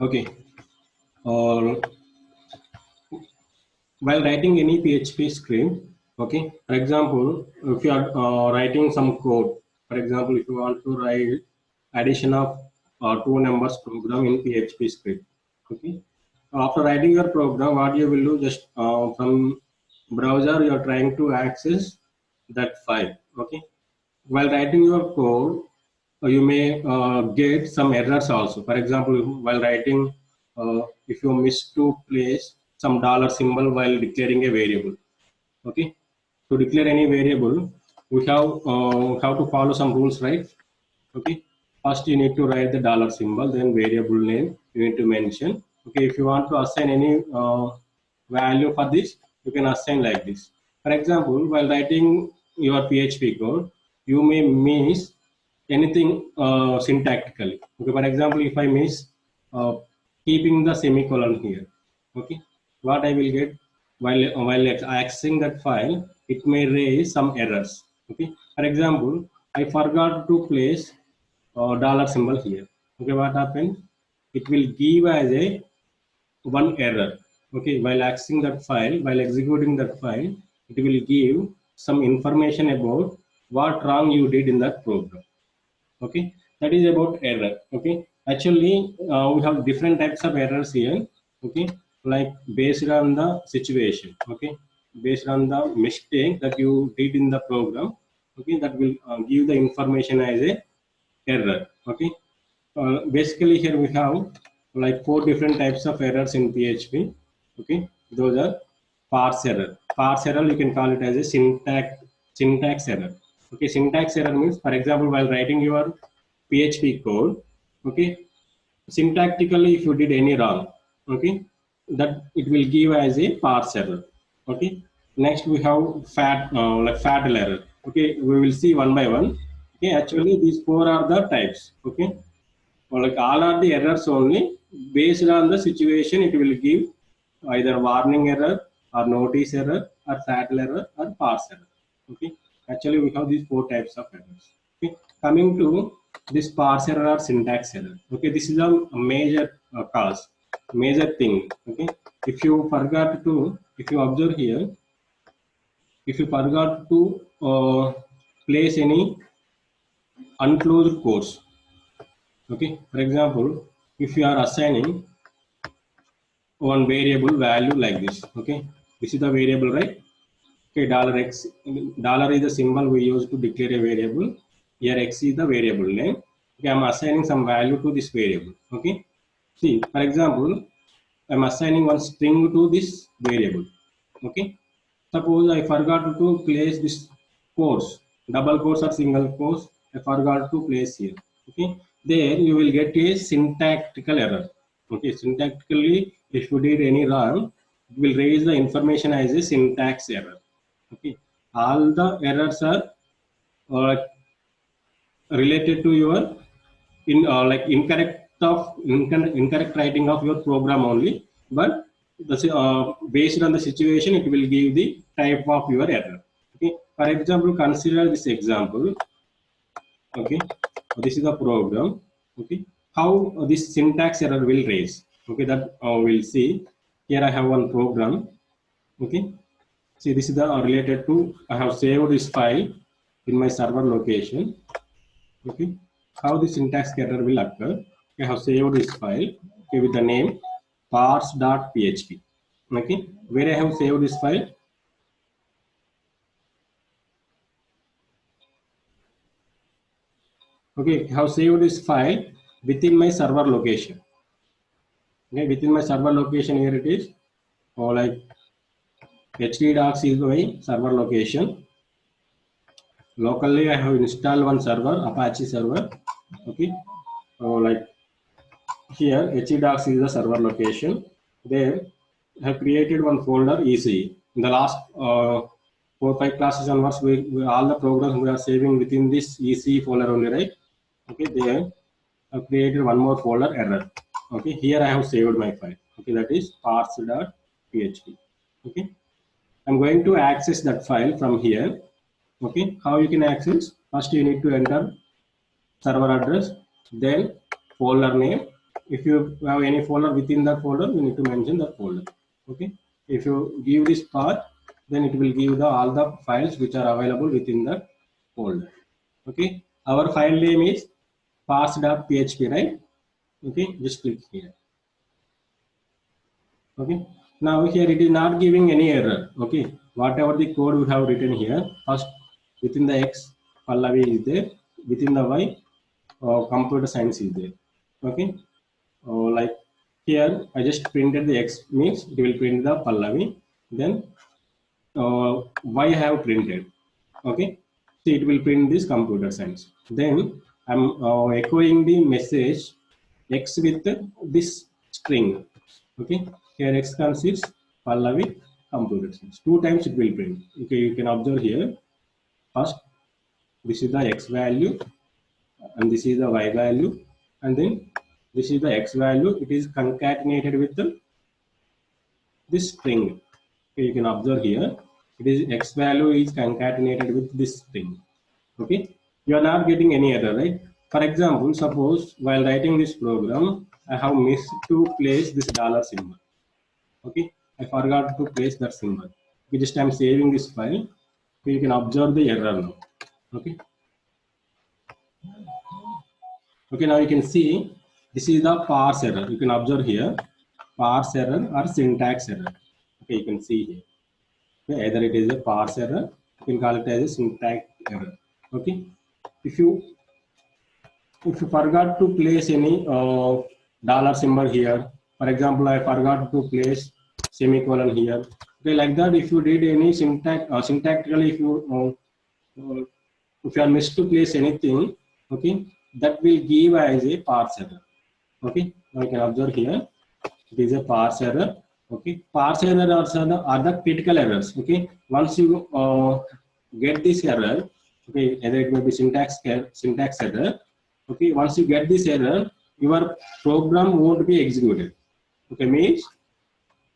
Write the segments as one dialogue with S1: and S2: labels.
S1: Okay. Or while writing any PHP script, okay. For example, if you are writing some code, for example, if you want to write addition of two numbers program in PHP script, okay. After writing your program, what you will do, just from browser you are trying to access that file, okay. While writing your code, you may get some errors also. For example, while writing, if you miss to place some dollar symbol while declaring a variable, okay. To declare any variable, we have to follow some rules, right? Okay. First, you need to write the dollar symbol, then variable name you need to mention. Okay. If you want to assign any value for this, you can assign like this. For example, while writing your PHP code, you may miss anything syntactically. Okay. For example, if I miss uh, keeping the semicolon here, okay, what I will get while accessing that file, it may raise some errors. Okay. For example, I forgot to place dollar symbol here. Okay, what happened? It will give as a one error. Okay, while accessing that file, while executing that file, it will give some information about what wrong you did in that program. Okay, that is about error. Okay, actually we have different types of errors here. Okay, like based on the situation. Okay, based on the mistake that you did in the program. Okay, that will give the information as a error. Okay, basically here we have like four different types of errors in PHP. Okay, those are parse error. Parse error, you can call it as a syntax error. Okay, syntax error means, for example, while writing your PHP code, okay, syntactically if you did any wrong, okay, that it will give as a parse error. Okay, next we have like fatal error. Okay, we will see one by one. Okay, actually these four are the types. Okay, or like all are the errors only based on the situation. It will give either warning error or notice error or fatal error or parse error. Okay, actually we have these four types of errors. Okay, coming to this parse error or syntax error. Okay, this is a major cause, major thing. Okay, if you forgot to, if you observe here, if you forgot to place any unclosed course. Okay, for example, if you are assigning one variable value like this, okay, this is the variable, right? Okay, dollar x, dollar is the symbol we use to declare a variable. Here x is the variable name. Okay, I'm assigning some value to this variable. Okay, see, for example, I'm assigning one string to this variable. Okay, suppose I forgot to place this quotes, double quotes or single quotes, I forgot to place here. Okay, there you will get a syntactical error. Okay, syntactically, if you did any wrong, it will raise the information as a syntax error. Okay, all the errors are uh, related to your like incorrect writing of your program only, but based on the situation, it will give the type of your error. Okay, for example, consider this example. Okay, this is the program. Okay, how this syntax error will raise. Okay, that we'll see. Here I have one program. Okay, see, this is the related to, I have saved this file in my server location. Okay, how the syntax error will occur. I have saved this file, okay, with the name parse.php. Okay, where I have saved this file. Okay, I have saved this file within my server location. Okay, within my server location, here it is, or like htdocs is my server location. Locally I have installed one server, Apache server. Okay, like here htdocs is the server location. There I have created one folder ECE. In the last 4-5 classes onwards, we all the programs we are saving within this ECE folder only, right? Okay, there I have created one more folder, error. Okay, here I have saved my file. Okay, that is parse.php. Okay, I'm going to access that file from here. Okay, how you can access? First, you need to enter server address, then folder name, If you have any folder, within that folder you need to mention that folder. Okay, if you give this path, then it will give the all the files which are available within the folder. Okay, our file name is parse.php, right? Okay, just click here. Okay, now here it is not giving any error. Okay, whatever the code we have written here, first within the X, Pallavi is there, within the Y, computer science is there. Okay, like here I just printed the X, means it will print the Pallavi, then Y I have printed. Okay, so it will print this computer science. Then I'm echoing the message X with this string. Okay, here X consists Pallavi computer science. 2 times it will print. Okay, you can observe here. First, this is the X value, and this is the Y value, and then this is the X value. It is concatenated with this string. Okay, you can observe here. It is X value is concatenated with this string. Okay, you are not getting any error, right? For example, suppose while writing this program, I have missed to place this dollar symbol. Okay, I forgot to place that symbol. Okay, just I'm saving this file. Okay, you can observe the error now. Okay. Okay, now you can see this is the parse error. You can observe here parse error or syntax error. Okay, you can see here. Okay, either it is a parse error, you can call it as a syntax error. Okay, if you forgot to place any dollar symbol here, for example, I forgot to place semicolon here. Okay, like that, if you did any syntactically, if you are missed to place anything, okay, that will give as a parse error. Okay, now you can observe here, it is a parse error. Okay, parse error are the critical errors. Okay, once you get this error, okay, either it may be syntax error. Okay, once you get this error, your program won't be executed. Okay, means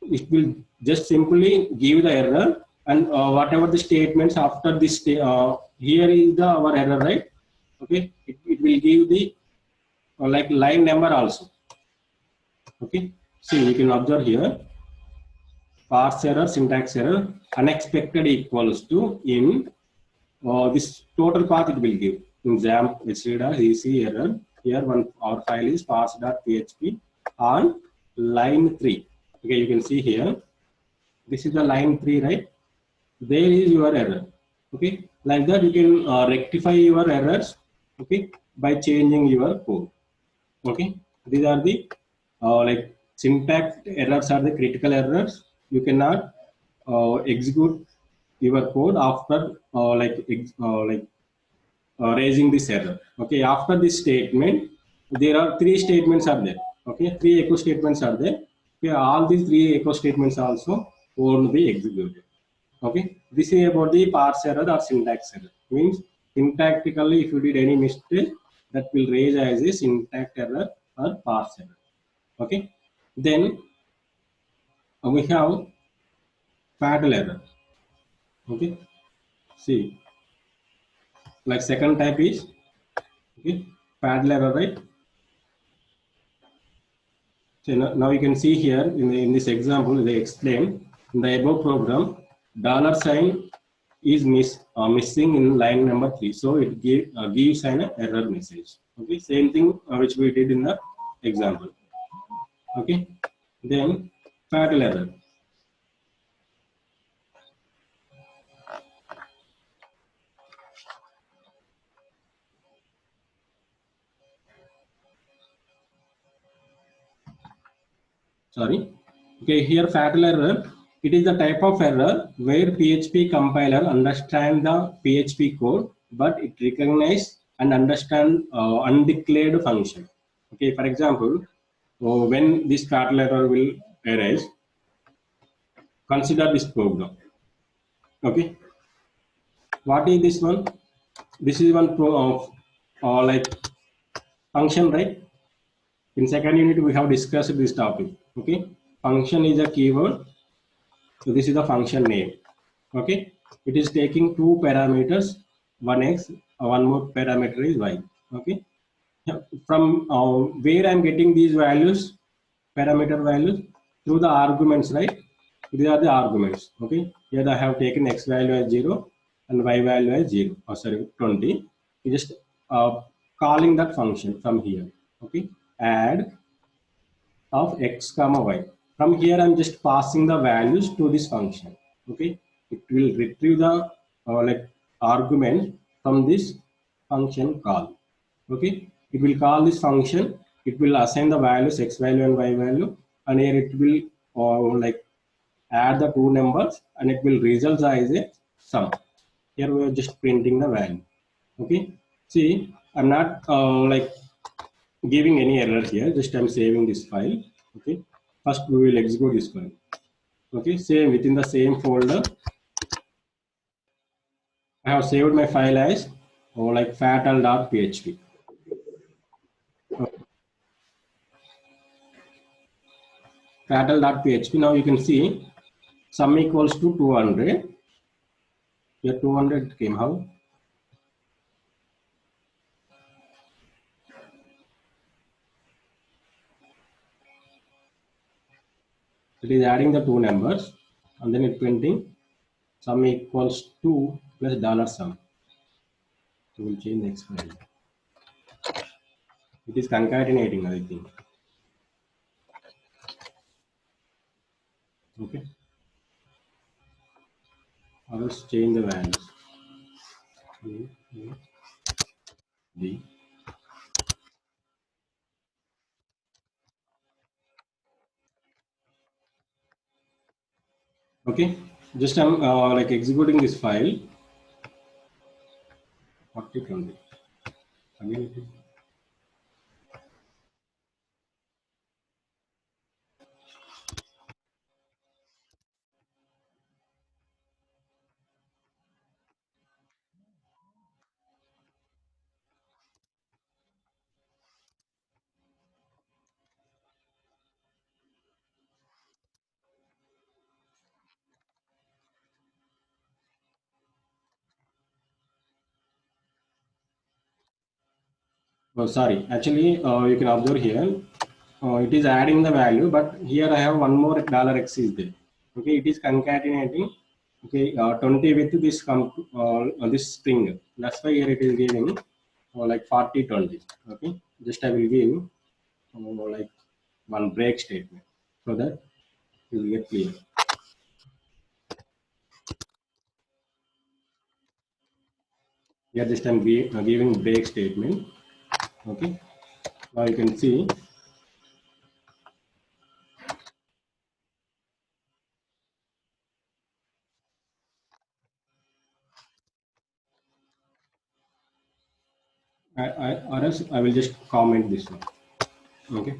S1: it will just simply give the error, and whatever the statements after this, here is the our error, right? Okay, it will give the like line number also. Okay, see, you can observe here parse error, syntax error, unexpected equals to in this total path it will give. In XAMPP, EC error. Here one our file is parse.php on line 3. Okay, you can see here. This is the line 3, right? There is your error. Okay, like that you can rectify your errors. Okay, by changing your code. Okay, these are the like syntax errors are the critical errors. You cannot execute your code after raising this error. Okay, after this statement, there are 3 statements are there. Okay, 3 echo statements are there. Okay, all these 3 echo statements also won't be executed. Okay, this is about the parse error or syntax error. Means syntactically, if you did any mistake, that will raise as a syntax error or parse error. Okay, then we have fatal error. Okay, see, like second type is okay, fatal error, right? So now you can see here in this example, they explain in the above program, $sign is missing in line number 3. So it gives an error message. Okay, same thing which we did in the example. Okay, then fatal error. Sorry. Okay, here fatal error. It is the type of error where PHP compiler understands the PHP code, but it recognizes and understands undeclared function. Okay, for example, when this fatal error will arise, consider this program. Okay, what is this one? This is one like function, right? In second unit, we have discussed this topic. Okay, function is a keyword. So this is the function name. Okay, it is taking 2 parameters, one x, one more parameter is y. Okay, from where I'm getting these values, parameter values, through the arguments, right? These are the arguments. Okay. Here I have taken x value as 0 and y value as 0. Oh, sorry, 20. You just calling that function from here. Okay. Add of x comma y. From here, I'm just passing the values to this function. Okay. It will retrieve the like argument from this function call. Okay. It will call this function. It will assign the values x value and y value, and here it will like add the two numbers, and it will result as a sum. Here we are just printing the value. Okay. See, I'm not like giving any error here. Just I'm saving this file. Okay. First we will execute this file. Okay. Same within the same folder. I have saved my file as like fatal.php. Fatal.php. Now you can see sum equals to 200. Here 200 came how? It is adding the two numbers and then it printing sum equals to plus dollar sum. We will change next file. It is concatenating, I think. Okay. I will change the values. A, A, B. Okay. Just I'm like executing this file. 40, 20. Again, it is. Oh, sorry. Actually, you can observe here. It is adding the value, but here I have one more $x is there. Okay, it is concatenating. Okay, 20 with this string. That's why here it is giving like 40, 20. Okay, just I will give like one break statement so that it will get clear. Here just I'm giving break statement. Okay, now you can see. Or else I will just comment this one. Okay.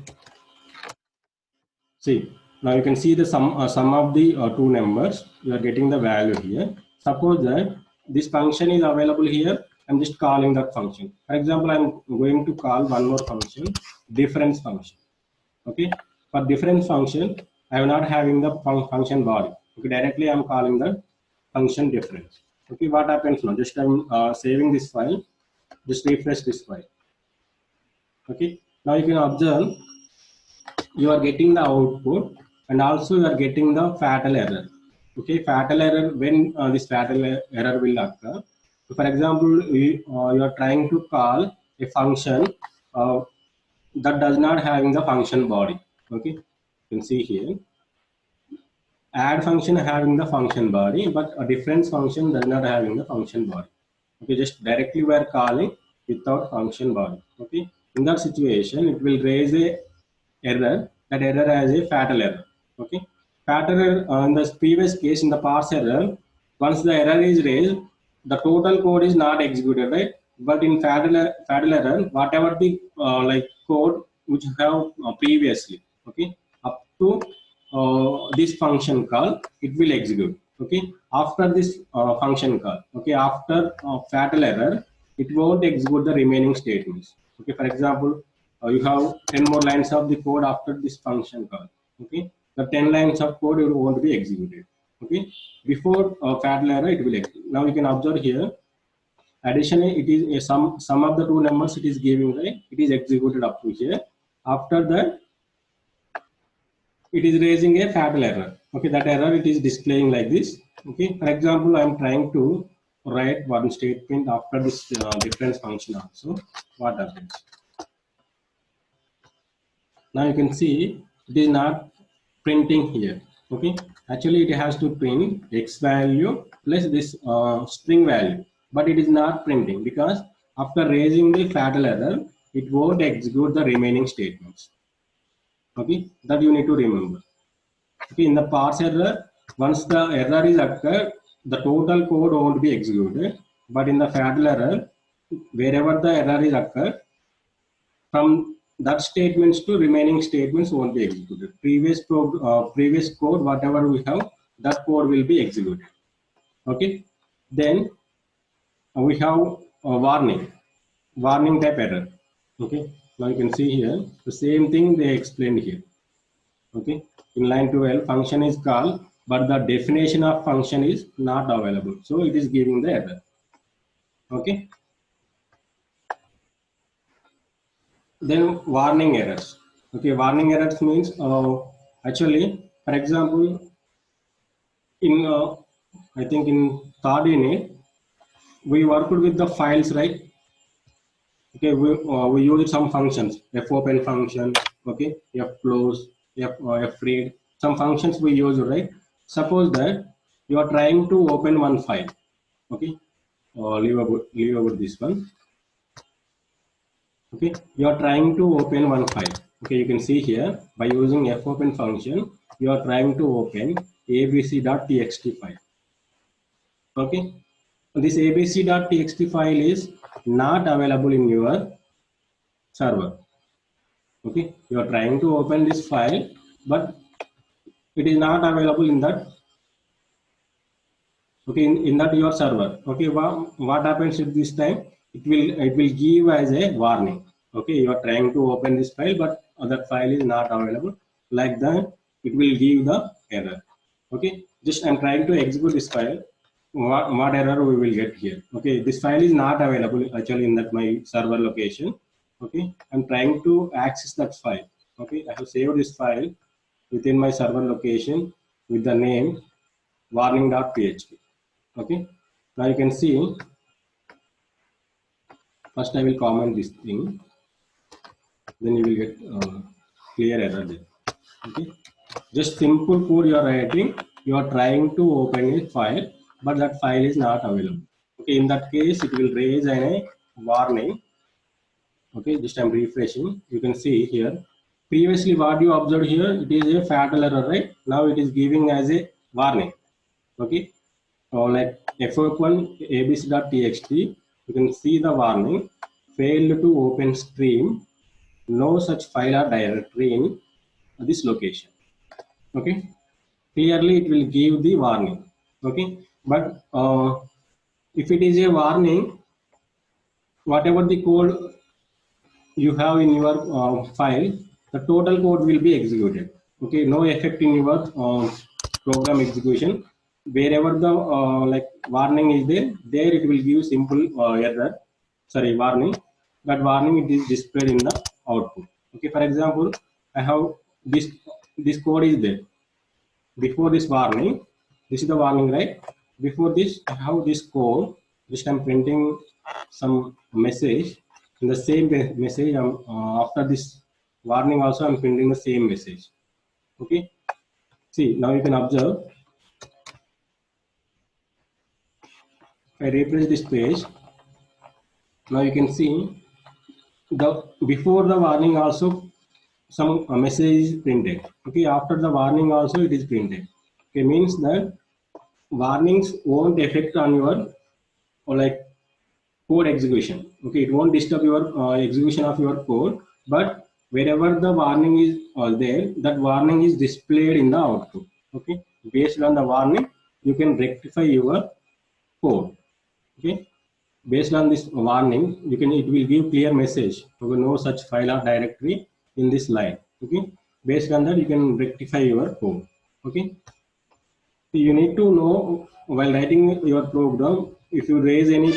S1: See, now you can see the sum of the two numbers. You are getting the value here. Suppose that this function is available here. I'm just calling that function. For example, I'm going to call one more function, difference function. Okay. For difference function, I am not having the function body. Okay. Directly, I'm calling the function difference. Okay. What happens now? Just I'm saving this file. Just refresh this file. Okay. Now you can observe you are getting the output and also you are getting the fatal error. Okay, fatal error, when this fatal error will occur. So for example, you are trying to call a function uh, that does not having the function body. Okay, you can see here add function having the function body, but a difference function does not having the function body. Okay, just directly we are calling without function body. Okay, in that situation it will raise a error. That error has a fatal error. Okay, fatal error in the previous case, in the parse error, once the error is raised, the total code is not executed, right? But in fatal error, whatever the like code which you have previously, okay, up to this function call, it will execute. Okay, after this function call, okay, after fatal error, it won't execute the remaining statements. Okay, for example, you have 10 more lines of the code after this function call. Okay, the 10 lines of code will won't be executed. Okay, before fatal error it will execute. Now you can observe here addition, it is a sum of the two numbers it is giving, right? It is executed up to here. After that, it is raising a fatal error. Okay, that error it is displaying like this. Okay, for example, I am trying to write one statement after this difference function also. What happens? Now you can see it is not printing here. Okay, actually it has to print x value plus this string value, but it is not printing because after raising the fatal error, it won't execute the remaining statements. Okay, that you need to remember. Okay, in the parse error, once the error is occurred, the total code won't be executed. But in the fatal error, wherever the error is occurred, from that statements to remaining statements won't be executed. Previous code, whatever we have, that code will be executed. Okay. Then we have a warning type error. Okay. Now you can see here the same thing they explained here. Okay. In line 12, function is called, but the definition of function is not available. So it is giving the error. Okay. Then warning errors. Okay, warning errors means actually, for example, in I think in third unit we worked with the files, right? Okay, we use some functions, fopen function, okay, fclose, fread, some functions we use, right? Suppose that you are trying to open one file, okay, leave about this one. Okay, you are trying to open one file. Okay, you can see here by using fopen function, you are trying to open abc.txt file. Okay, this abc.txt file is not available in your server. Okay, you are trying to open this file, but it is not available in that. Okay, in that your server. Okay, what happens at this time? It will give as a warning. Okay, you are trying to open this file, but that file is not available. Like that, it will give the error. Okay, just I'm trying to execute this file. What error we will get here? Okay, this file is not available actually in that my server location. Okay, I'm trying to access that file. Okay, I have saved this file within my server location with the name warning.php. Okay, now you can see, first I will comment this thing, then you will get clear error there. Okay, just simple code you are writing, you are trying to open a file, but that file is not available. Okay, in that case it will raise a warning. Okay, just I'm refreshing, you can see here previously what you observed here, it is a fatal error, right? Now it is giving as a warning. Okay, like f1 abc.txt, you can see the warning, failed to open stream, no such file or directory in this location. Okay, clearly it will give the warning. Okay, but if it is a warning, whatever the code you have in your file, the total code will be executed. Okay, no effect in your program execution. Wherever the like warning is there it will give simple error. Sorry, warning. That warning it is displayed in the output. Okay, for example, I have this code is there. Before this warning, this is the warning, right? Before this, I have this code. Just I'm printing some message. In the same message, after this warning also, I'm printing the same message. Okay. See, now you can observe. If I refresh this page, now you can see the before the warning also some message is printed. Okay, after the warning also it is printed. Okay, means that warnings won't affect on your or like code execution. Okay, it won't disturb your execution of your code, but wherever the warning is there, that warning is displayed in the output. Okay, based on the warning, you can rectify your code. Okay, based on this warning, it will give clear message. Okay, no such file or directory in this line. Okay, based on that, you can rectify your code. Okay, so you need to know while writing your program, if you raise any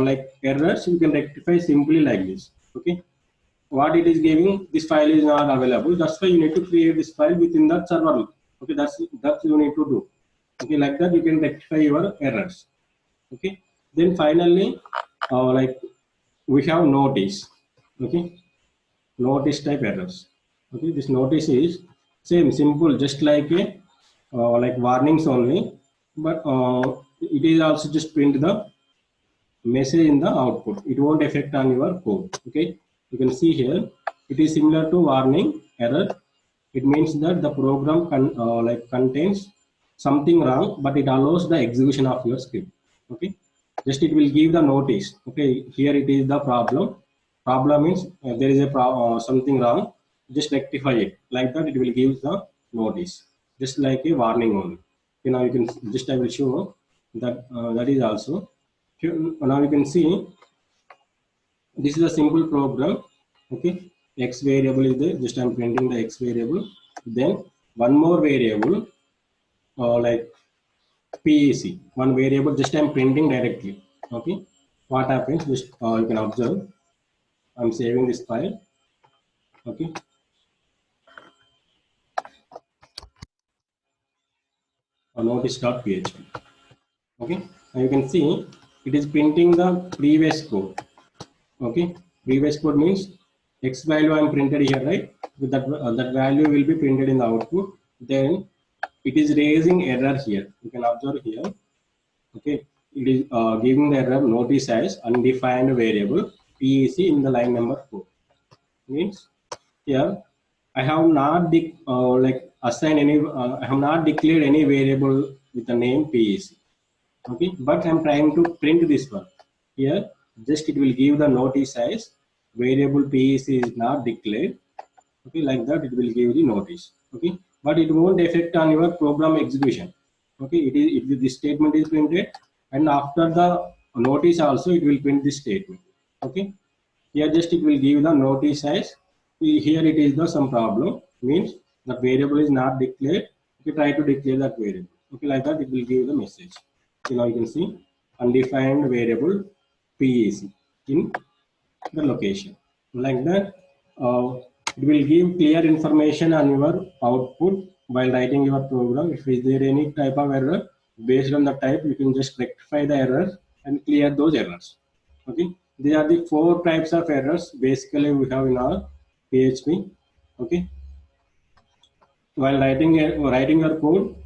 S1: like errors, you can rectify simply like this. Okay, what it is giving, this file is not available, that's why you need to create this file within the server. Okay, that's you need to do. Okay, like that you can rectify your errors. Okay, then finally like we have notice. Okay, notice type errors. Okay, this notice is same simple, just like a like warnings only, but it is also just print the message in the output. It won't affect on your code. Okay, you can see here it is similar to warning error. It means that the program like contains something wrong, but it allows the execution of your script. Okay, just it will give the notice. Okay, here it is the problem. Problem means there is a something wrong. Just rectify it. Like that, it will give the notice, just like a warning only. Okay, now you can just I will show that that is also. Now you can see this is a simple program. Okay, x variable is there, just I'm printing the x variable, then one more variable like PEC, one variable, just I'm printing directly. Okay, what happens, just you can observe, I'm saving this file. Okay, notice.php. Okay, now you can see it is printing the previous code. Okay, previous code means x value I'm printed here, right? With that that value will be printed in the output. Then it is raising error here. You can observe here. Okay, it is giving the error notice as undefined variable PEC in the line number 4. Means here I have not like assigned any. I have not declared any variable with the name PEC. Okay, but I'm trying to print this one here. Just it will give the notice as variable PEC is not declared. Okay, like that it will give the notice. Okay, but it won't affect on your program execution. Okay, this statement is printed, and after the notice also it will print this statement. Okay, here just it will give the notice as here it is the some problem, means the variable is not declared. Okay, try to declare that variable. Okay, like that it will give the message. Okay, now you can see undefined variable PEC in the location. Like that it will give clear information on your output while writing your program. If is there any type of error, based on the type you can just rectify the error and clear those errors. Okay, these are the 4 types of errors basically we have in our PHP. Okay, while writing your code,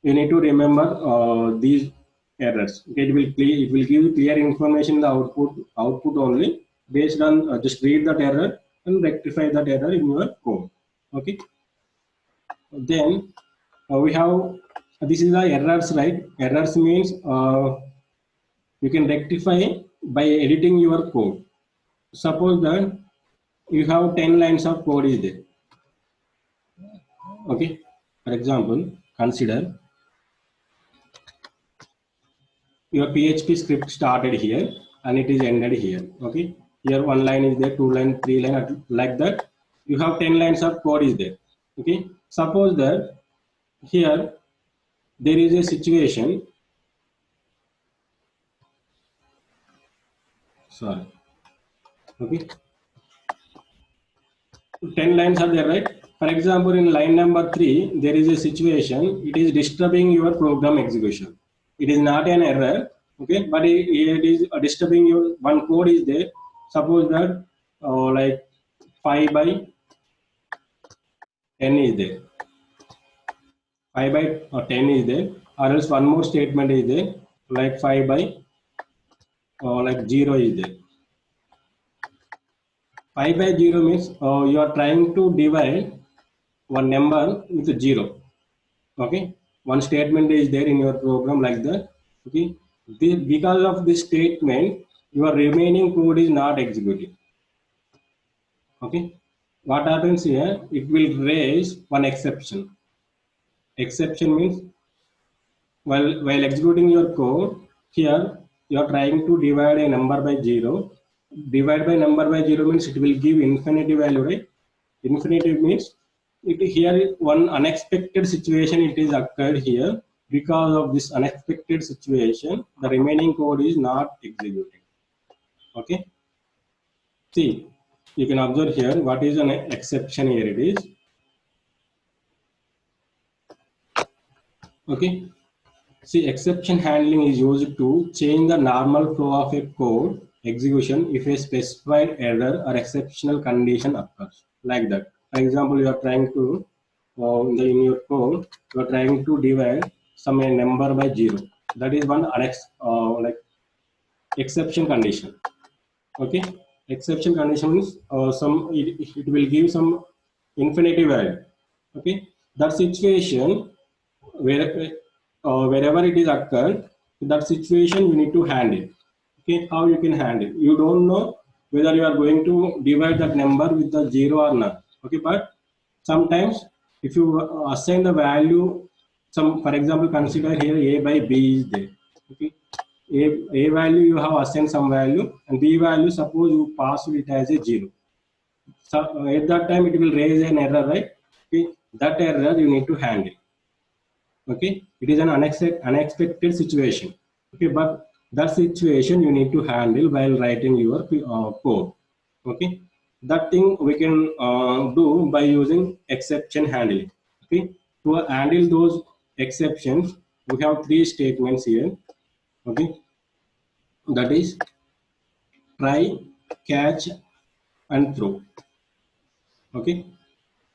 S1: you need to remember these errors. Okay, it will give clear information in the output only. Based on just read that error and rectify that error in your code. Okay, then we have this is the errors, right? Errors means you can rectify by editing your code. Suppose that you have 10 lines of code is there. Okay, for example, consider your PHP script started here and it is ended here. Okay, here 1 line is there, 2 line, 3 line, like that. You have 10 lines of code is there. Okay, suppose that here there is a situation. Sorry. Okay, 10 lines are there, right? For example, in line number 3, there is a situation. It is disturbing your program execution. It is not an error, okay, but it is disturbing your one code is there. Suppose that like 5 by 10 is there. 5 by 10 is there, or else one more statement is there, like 5 by like 0 is there. 5 by 0 means you are trying to divide one number with a 0. Okay, one statement is there in your program like that. Okay, because of this statement, your remaining code is not executing. Okay, what happens here? It will raise one exception. Exception means while executing your code, here you are trying to divide a number by 0. Divide by number by 0 means it will give infinity value, right? Infinity means it here one unexpected situation it is occurred here. because of this unexpected situation, the remaining code is not executing. Okay. See, you can observe here what is an exception here it is. Okay. See, exception handling is used to change the normal flow of a code execution if a specified error or exceptional condition occurs. Like that. For example, you are trying to in your code, you are trying to divide some number by 0. That is one like exception condition. Okay, exception condition means it will give some infinity value. Okay, that situation where wherever it is occurred, that situation you need to handle. Okay, how you can handle? You don't know whether you are going to divide that number with the 0 or not. Okay, but sometimes if you assign the value, some for example, consider here a by b is there. Okay, a value you have assigned some value and b value suppose you pass it as a 0. So at that time it will raise an error, right? Okay, that error you need to handle. Okay, it is an unexpected situation. Okay, but that situation you need to handle while writing your code. Okay, that thing we can do by using exception handling. Okay, to handle those exceptions we have three statements here. Okay, that is try, catch and throw. Okay,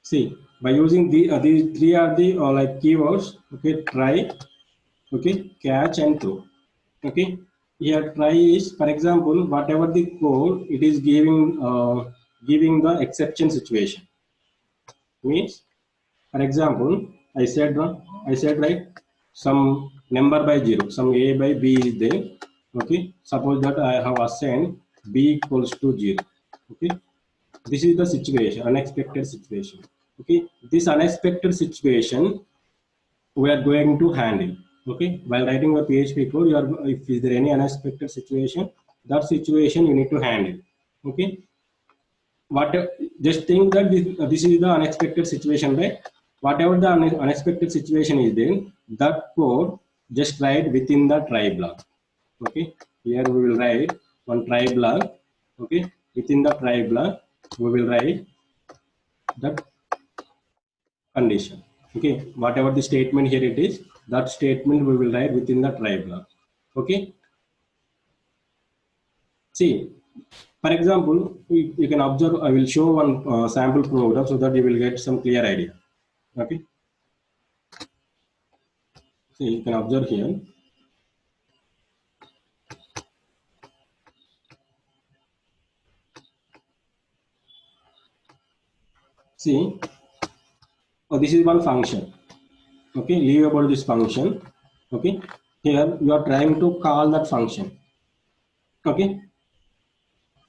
S1: see, by using these three are the like keywords. Okay, try, okay, catch and throw. Okay, here try is, for example, whatever the code it is giving the exception situation. Means, for example, I said right, some number by 0, some a by b is there. Okay, suppose that I have assigned b equals to 0. Okay, this is the situation, unexpected situation. Okay, this unexpected situation we are going to handle. Okay, while writing a PHP code, you are, if is there any unexpected situation, that situation you need to handle. Okay, what just think that this is the unexpected situation, right? Whatever the unexpected situation is there, that code just write within the try block. Okay, here we will write one try block. Okay, within the try block we will write that condition. Okay, whatever the statement here it is, that statement we will write within the try block. Okay, see, for example, you can observe, I will show one sample program so that you will get some clear idea. Okay, so you can observe here. See, this is one function. Okay, leave about this function. Okay, here you are trying to call that function. Okay,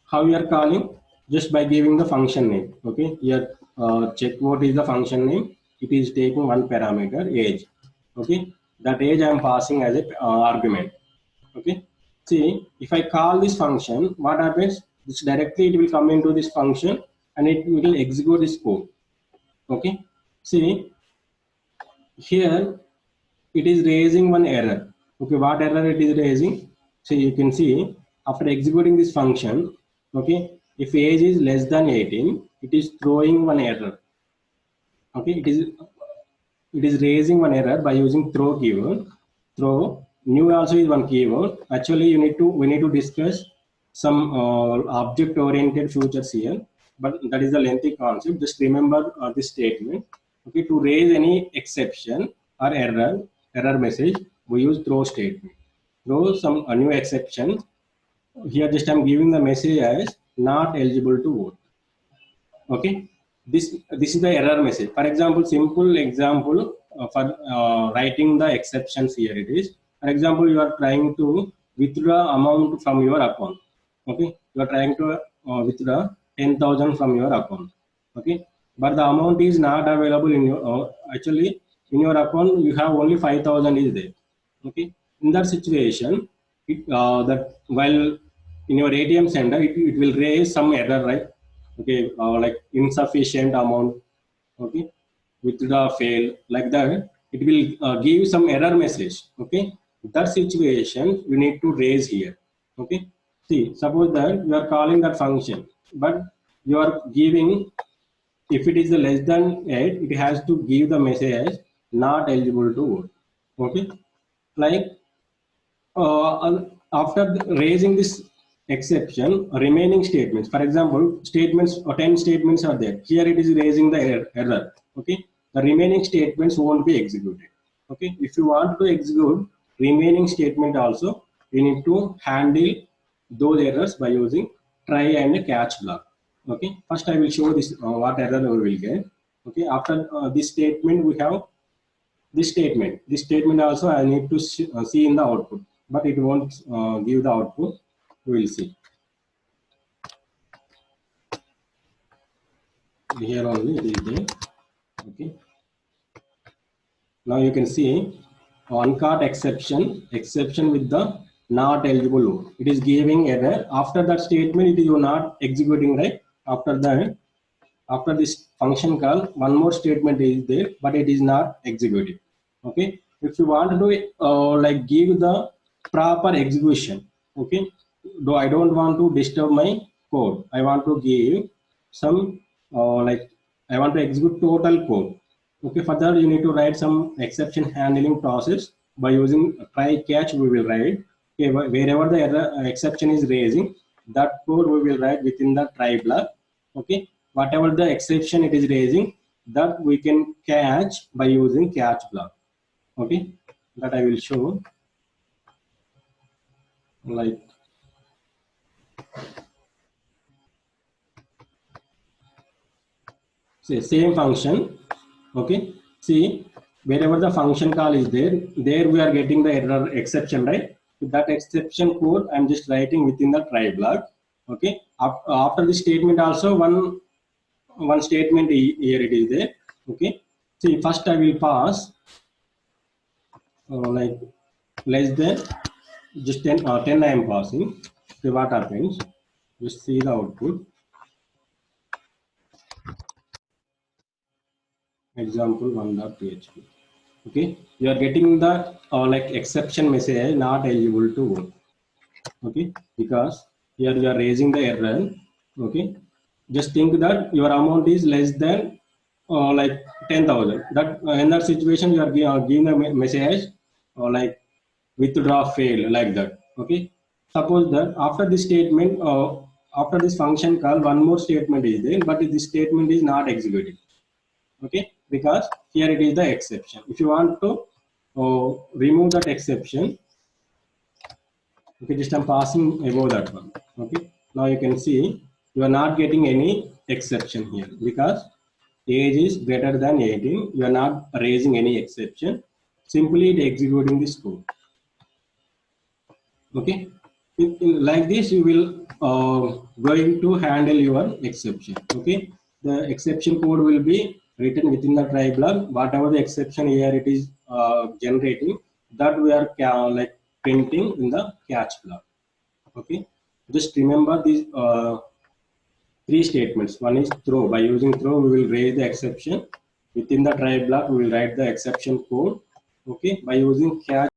S1: how you are calling? Just by giving the function name. Okay, here check what is the function name. It is taking one parameter, age. Okay, that age I am passing as a argument. Okay, see, if I call this function, what happens? This directly it will come into this function and it will execute this code. Okay, see, here it is raising one error. Okay, what error it is raising? So you can see after executing this function, okay, if age is less than 18, it is throwing one error. Okay, it is raising one error by using throw keyword. Throw new also is one keyword. Actually we need to discuss some object oriented features here, but that is a lengthy concept. Just remember this statement. Okay, to raise any exception or error message, we use throw statement. Throw some new exception. Here just I'm giving the message as not eligible to vote. Okay, this is the error message. For example, simple example for writing the exceptions here it is. For example, you are trying to withdraw amount from your account. Okay, you are trying to withdraw 10,000 from your account. Okay, but the amount is not available in your actually in your account you have only 5,000 is there. Okay, in that situation, that while in your ATM center it will raise some error, right? Okay, like insufficient amount. Okay, withdraw fail, like that. it will give some error message. Okay, that situation we need to raise here. Okay, see, suppose that you are calling that function, but you are giving, if it is less than 8, it has to give the message not eligible to vote. Okay, like after raising this exception, remaining statements, for example, statements or 10 statements are there. Here it is raising the error. Okay, the remaining statements won't be executed. Okay, if you want to execute remaining statement also, you need to handle those errors by using try and catch block. Okay, first I will show this what error we will get. Okay, after this statement we have this statement. This statement also I need to see in the output, but it won't give the output. We will see. Here only it is there. Okay. Now you can see uncaught exception with the not eligible load. It is giving error. After that statement, it is not executing, right? After that, after this function call, one more statement is there, but it is not executed. Okay, if you want to like give the proper execution, okay, though I don't want to disturb my code, I want to give some like I want to execute total code. Okay, for that you need to write some exception handling process by using try catch. We will write, okay, wherever the error exception is raising, that code we will write within the try block. Okay, whatever the exception it is raising, that we can catch by using catch block. Okay, that I will show. Like say same function. Okay, see, wherever the function call is there, there we are getting the error exception, right? With that exception code I'm just writing within the try block. Okay, after this statement also one statement here it is there. Okay, see, first I will pass like less than just 10 10 I am passing. See what happens. Just see the output. Example 1.php. Okay, you are getting the like exception message not eligible to vote. Okay, because here you are raising the error. Okay, just think that your amount is less than like 10,000. That in that situation you are giving a message like withdraw fail, like that. Okay, suppose that after this statement after this function call, one more statement is there, but this statement is not executed. Okay, because here it is the exception. If you want to remove that exception, okay, just I'm passing above that one. Okay, now you can see you are not getting any exception here because age is greater than 18. You are not raising any exception, simply executing this code. Okay, like this you will going to handle your exception. Okay, the exception code will be written within the try block. Whatever the exception here it is generating, that we are like printing in the catch block. Okay, just remember these three statements. One is throw. By using throw we will raise the exception. Within the try block we will write the exception code. Okay, by using catch